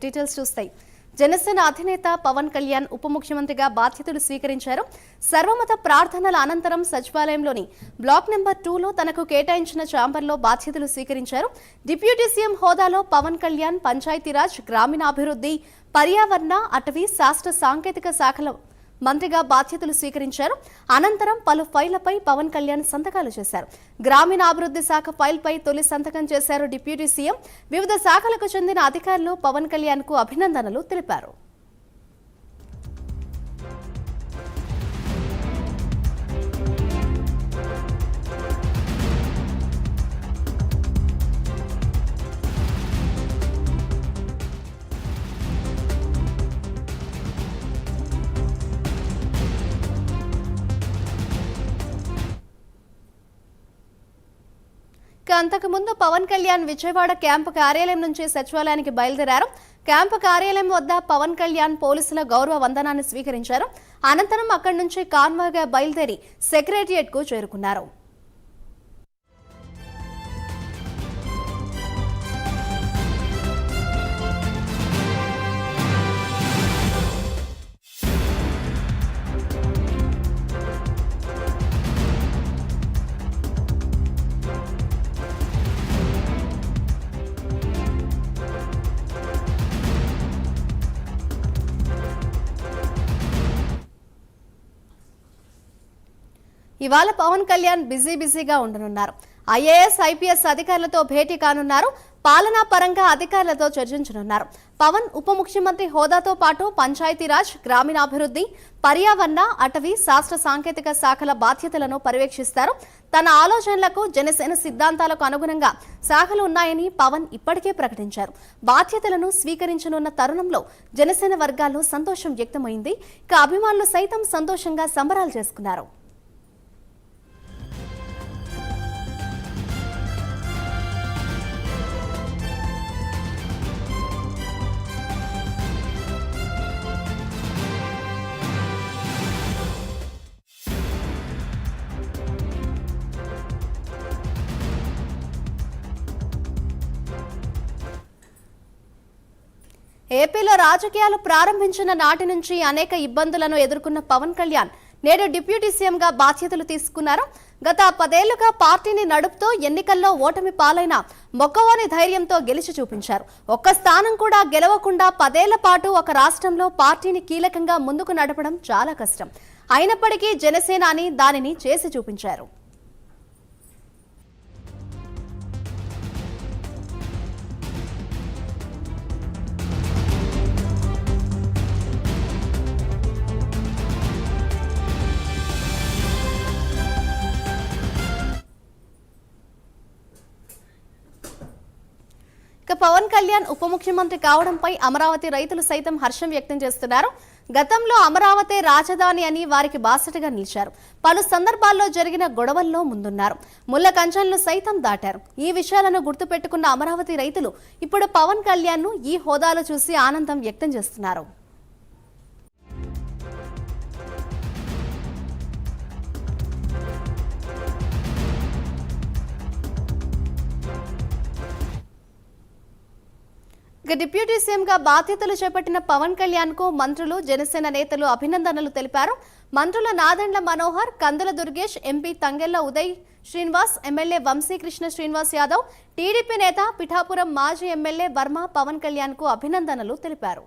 Details చూస్తాయి. జనసేన అధినేత పవన్ కళ్యాణ్ ఉప ముఖ్యమంత్రిగా బాధ్యతలు స్వీకరించారు. సర్వమత ప్రార్థనల అనంతరం సచివాలయంలోని బ్లాక్ నెంబర్ 2లో తనకు కేటాయించిన ఛాంబర్లో బాధ్యతలు స్వీకరించారు. డిప్యూటీ సీఎం హోదాలో పవన్ కళ్యాణ్ పంచాయతీరాజ్, గ్రామీణాభివృద్ధి, పర్యావరణ, అటవీ, శాస్త్ర సాంకేతిక శాఖల మంత్రిగా బాధ్యతలు స్వీకరించారు. అనంతరం పలు ఫైళ్లపై పవన్ కళ్యాణ్ సంతకాలు చేశారు. గ్రామీణాభివృద్ధి శాఖ ఫైల్పై తొలి సంతకం చేశారు డిప్యూటీ సీఎం. వివిధ శాఖలకు చెందిన అధికారులు పవన్ కళ్యాణ్ కు అభినందనలు తెలిపారు. అంతకుముందు పవన్ కళ్యాణ్ విజయవాడ క్యాంపు కార్యాలయం నుంచి సచివాలయానికి బయలుదేరారు. క్యాంపు కార్యాలయం వద్ద పవన్ కళ్యాణ్ పోలీసుల గౌరవ వందనాన్ని స్వీకరించారు. అనంతరం అక్కడి నుంచి కాన్వాయ్గా బయలుదేరి సెక్రటేరియట్ కు చేరుకున్నారు. ఇవాళ పవన్ కళ్యాణ్ బిజీగా ఉండనున్నారు. ఐఏఎస్, ఐపీఎస్ అధికారులతో భేటీ కానున్నారు. పాలనా పరంగా అధికారులతో చర్చించనున్నారు. పవన్ ఉప ముఖ్యమంత్రి హోదాతో పాటు పంచాయతీరాజ్, గ్రామీణాభివృద్ధి, పర్యావరణ, అటవీ, శాస్త్ర సాంకేతిక శాఖల బాధ్యతలను పర్యవేక్షిస్తారు. తన ఆలోచనలకు, జనసేన సిద్ధాంతాలకు అనుగుణంగా శాఖలు ఉన్నాయని పవన్ ఇప్పటికే ప్రకటించారు. బాధ్యతలను స్వీకరించనున్న తరుణంలో జనసేన వర్గాల్లో సంతోషం వ్యక్తమైంది. ఇక అభిమానులు సైతం సంతోషంగా సంబరాలు చేసుకున్నారు. ఏపీలో రాజకీయాలు ప్రారంభించిన నాటి నుంచి అనేక ఇబ్బందులను ఎదుర్కొన్న పవన్ కళ్యాణ్ నేడు డిప్యూటీ సీఎంగా బాధ్యతలు తీసుకున్నారు. గత 10 ఏళ్లుగా పార్టీని నడుపుతూ ఎన్నికల్లో ఓటమి పాలైన మొక్కవోని ధైర్యంతో గెలిచి చూపించారు. ఒక్క స్థానం కూడా గెలవకుండా 10 ఏళ్ల పాటు ఒక రాష్ట్రంలో పార్టీని కీలకంగా ముందుకు నడపడం చాలా కష్టం. అయినప్పటికీ జనసేన అని దానిని చేసి చూపించారు. పవన్ కళ్యాణ్ ఉప ముఖ్యమంత్రి కావడంపై అమరావతి రైతులు సైతం హర్షం వ్యక్తం చేస్తున్నారు. గతంలో అమరావతి రాజధాని అని వారికి బాసటగా నిలిచారు. పలు సందర్భాల్లో జరిగిన గొడవల్లో ముందున్నారు. ముళ్ల కంచెలను సైతం దాటారు. ఈ విషయాలను గుర్తుపెట్టుకున్న అమరావతి రైతులు ఇప్పుడు పవన్ కళ్యాణ్ ను ఈ హోదాలో చూసి ఆనందం వ్యక్తం చేస్తున్నారు. డిప్యూటీ సీఎంగా బాధ్యతలు చేపట్టిన పవన్ కళ్యాణ్ కు మంత్రులు, జనసేన నేతలు అభినందనలు తెలిపారు. మంత్రుల Nadendla Manohar, Kandula Durgesh, MP Tangella Uday Srinivas, MLA Vamsikrishna Srinivas Yadav, TDP నేత పిఠాపురం మాజీ ఎమ్మెల్యే వర్మ పవన్ కళ్యాణ్ కు అభినందనలు తెలిపారు.